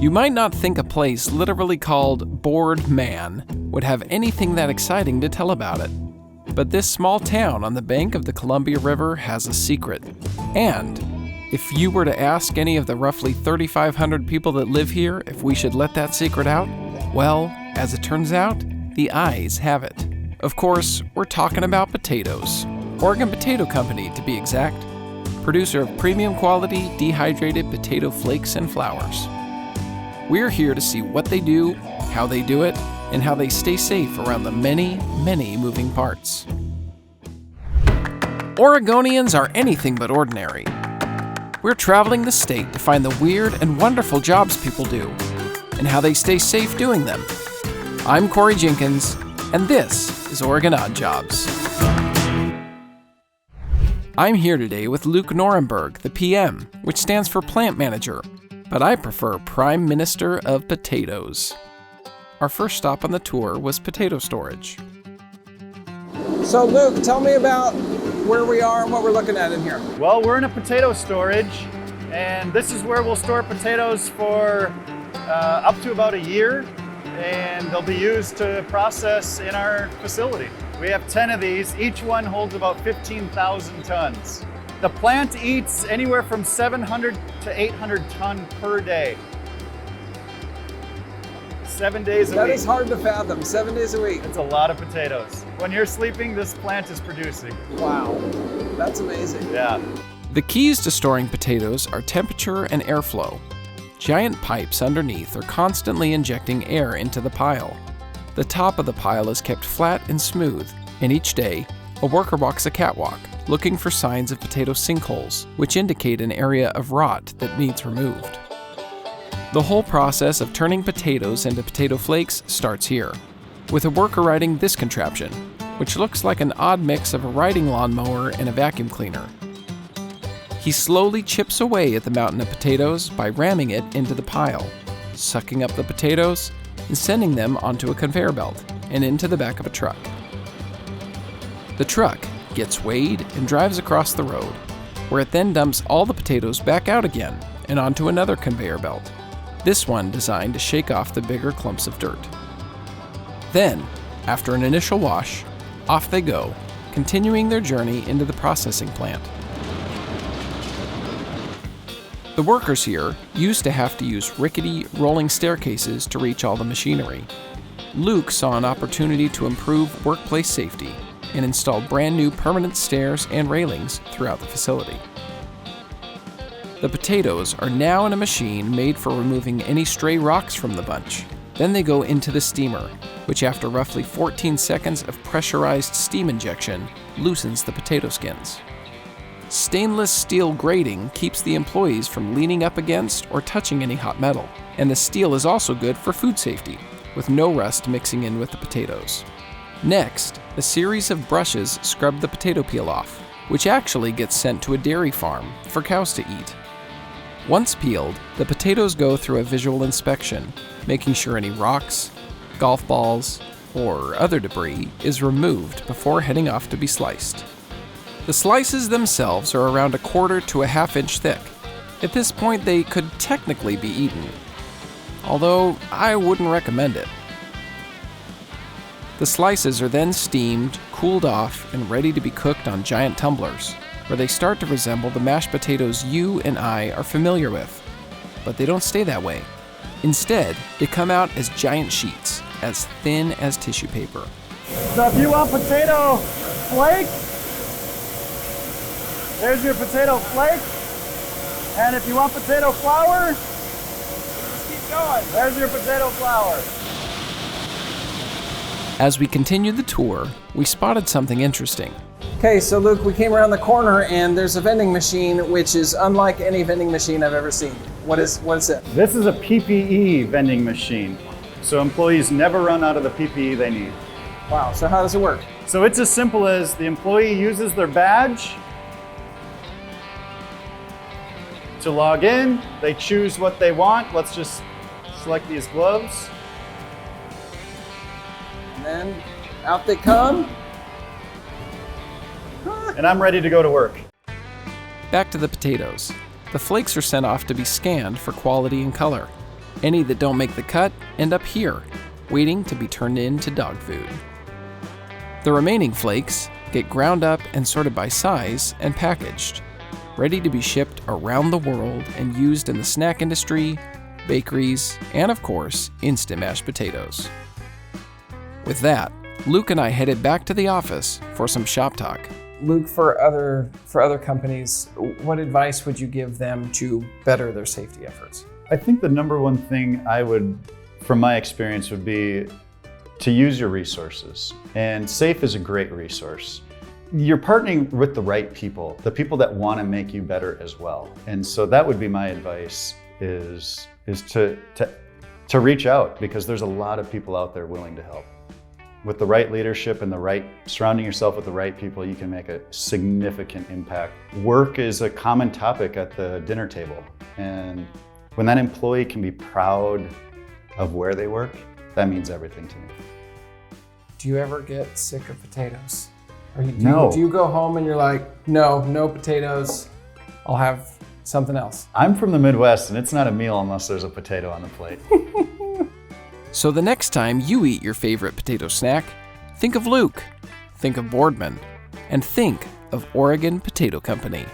You might not think a place literally called Boardman would have anything that exciting to tell about it. But this small town on the bank of the Columbia River has a secret. And if you were to ask any of the roughly 3,500 people that live here if we should let that secret out, well, as it turns out, the ayes have it. Of course, we're talking about potatoes. Oregon Potato Company, to be exact. Producer of premium quality dehydrated potato flakes and flours. We're here to see what they do, how they do it, and how they stay safe around the many, many moving parts. Oregonians are anything but ordinary. We're traveling the state to find the weird and wonderful jobs people do, and how they stay safe doing them. I'm Corey Jenkins, and this is Oregon Odd Jobs. I'm here today with Luke Norenberg, the PM, which stands for Plant Manager, but I prefer Prime Minister of Potatoes. Our first stop on the tour was potato storage. So Luke, tell me about where we are and what we're looking at in here. Well, we're in a potato storage, and this is where we'll store potatoes for up to about a year, and they'll be used to process in our facility. We have 10 of these. Each one holds about 15,000 tons. The plant eats anywhere from 700 to 800 ton per day. 7 days a week. That is hard to fathom, 7 days a week. It's a lot of potatoes. When you're sleeping, this plant is producing. Wow, that's amazing. Yeah. The keys to storing potatoes are temperature and airflow. Giant pipes underneath are constantly injecting air into the pile. The top of the pile is kept flat and smooth, and each day, a worker walks a catwalk, looking for signs of potato sinkholes, which indicate an area of rot that needs removed. The whole process of turning potatoes into potato flakes starts here, with a worker riding this contraption, which looks like an odd mix of a riding lawnmower and a vacuum cleaner. He slowly chips away at the mountain of potatoes by ramming it into the pile, sucking up the potatoes, and sending them onto a conveyor belt and into the back of a truck. The truck gets weighed and drives across the road, where it then dumps all the potatoes back out again and onto another conveyor belt, this one designed to shake off the bigger clumps of dirt. Then, after an initial wash, off they go, continuing their journey into the processing plant. The workers here used to have to use rickety, rolling staircases to reach all the machinery. Luke saw an opportunity to improve workplace safety and installed brand new permanent stairs and railings throughout the facility. The potatoes are now in a machine made for removing any stray rocks from the bunch. Then they go into the steamer, which after roughly 14 seconds of pressurized steam injection, loosens the potato skins. Stainless steel grating keeps the employees from leaning up against or touching any hot metal, and the steel is also good for food safety, with no rust mixing in with the potatoes. Next, a series of brushes scrub the potato peel off, which actually gets sent to a dairy farm for cows to eat. Once peeled, the potatoes go through a visual inspection, making sure any rocks, golf balls, or other debris is removed before heading off to be sliced. The slices themselves are around 1/4 to 1/2 inch thick. At this point, they could technically be eaten, although I wouldn't recommend it. The slices are then steamed, cooled off, and ready to be cooked on giant tumblers, where they start to resemble the mashed potatoes you and I are familiar with. But they don't stay that way. Instead, they come out as giant sheets, as thin as tissue paper. So if you want potato flake, there's your potato flake. And if you want potato flour, just keep going. There's your potato flour. As we continued the tour, we spotted something interesting. Okay, so Luke, we came around the corner and there's a vending machine which is unlike any vending machine I've ever seen. What is it? This is a PPE vending machine. So employees never run out of the PPE they need. Wow, so how does it work? So it's as simple as the employee uses their badge to log in. They choose what they want. Let's just select these gloves. And then out they come. And I'm ready to go to work. Back to the potatoes. The flakes are sent off to be scanned for quality and color. Any that don't make the cut end up here, waiting to be turned into dog food. The remaining flakes get ground up and sorted by size and packaged, ready to be shipped around the world and used in the snack industry, bakeries, and of course, instant mashed potatoes. With that, Luke and I headed back to the office for some shop talk. Luke, for other companies, what advice would you give them to better their safety efforts? I think the number one thing I would, from my experience, would be to use your resources. And SAFE is a great resource. You're partnering with the right people, the people that want to make you better as well. And so that would be my advice, is to reach out, because there's a lot of people out there willing to help. With the right leadership and surrounding yourself with the right people, you can make a significant impact. Work is a common topic at the dinner table. And when that employee can be proud of where they work, that means everything to me. Do you ever get sick of potatoes? No. Do you go home and you're like, no potatoes, I'll have something else? I'm from the Midwest, and it's not a meal unless there's a potato on the plate. So the next time you eat your favorite potato snack, think of Luke, think of Boardman, and think of Oregon Potato Company.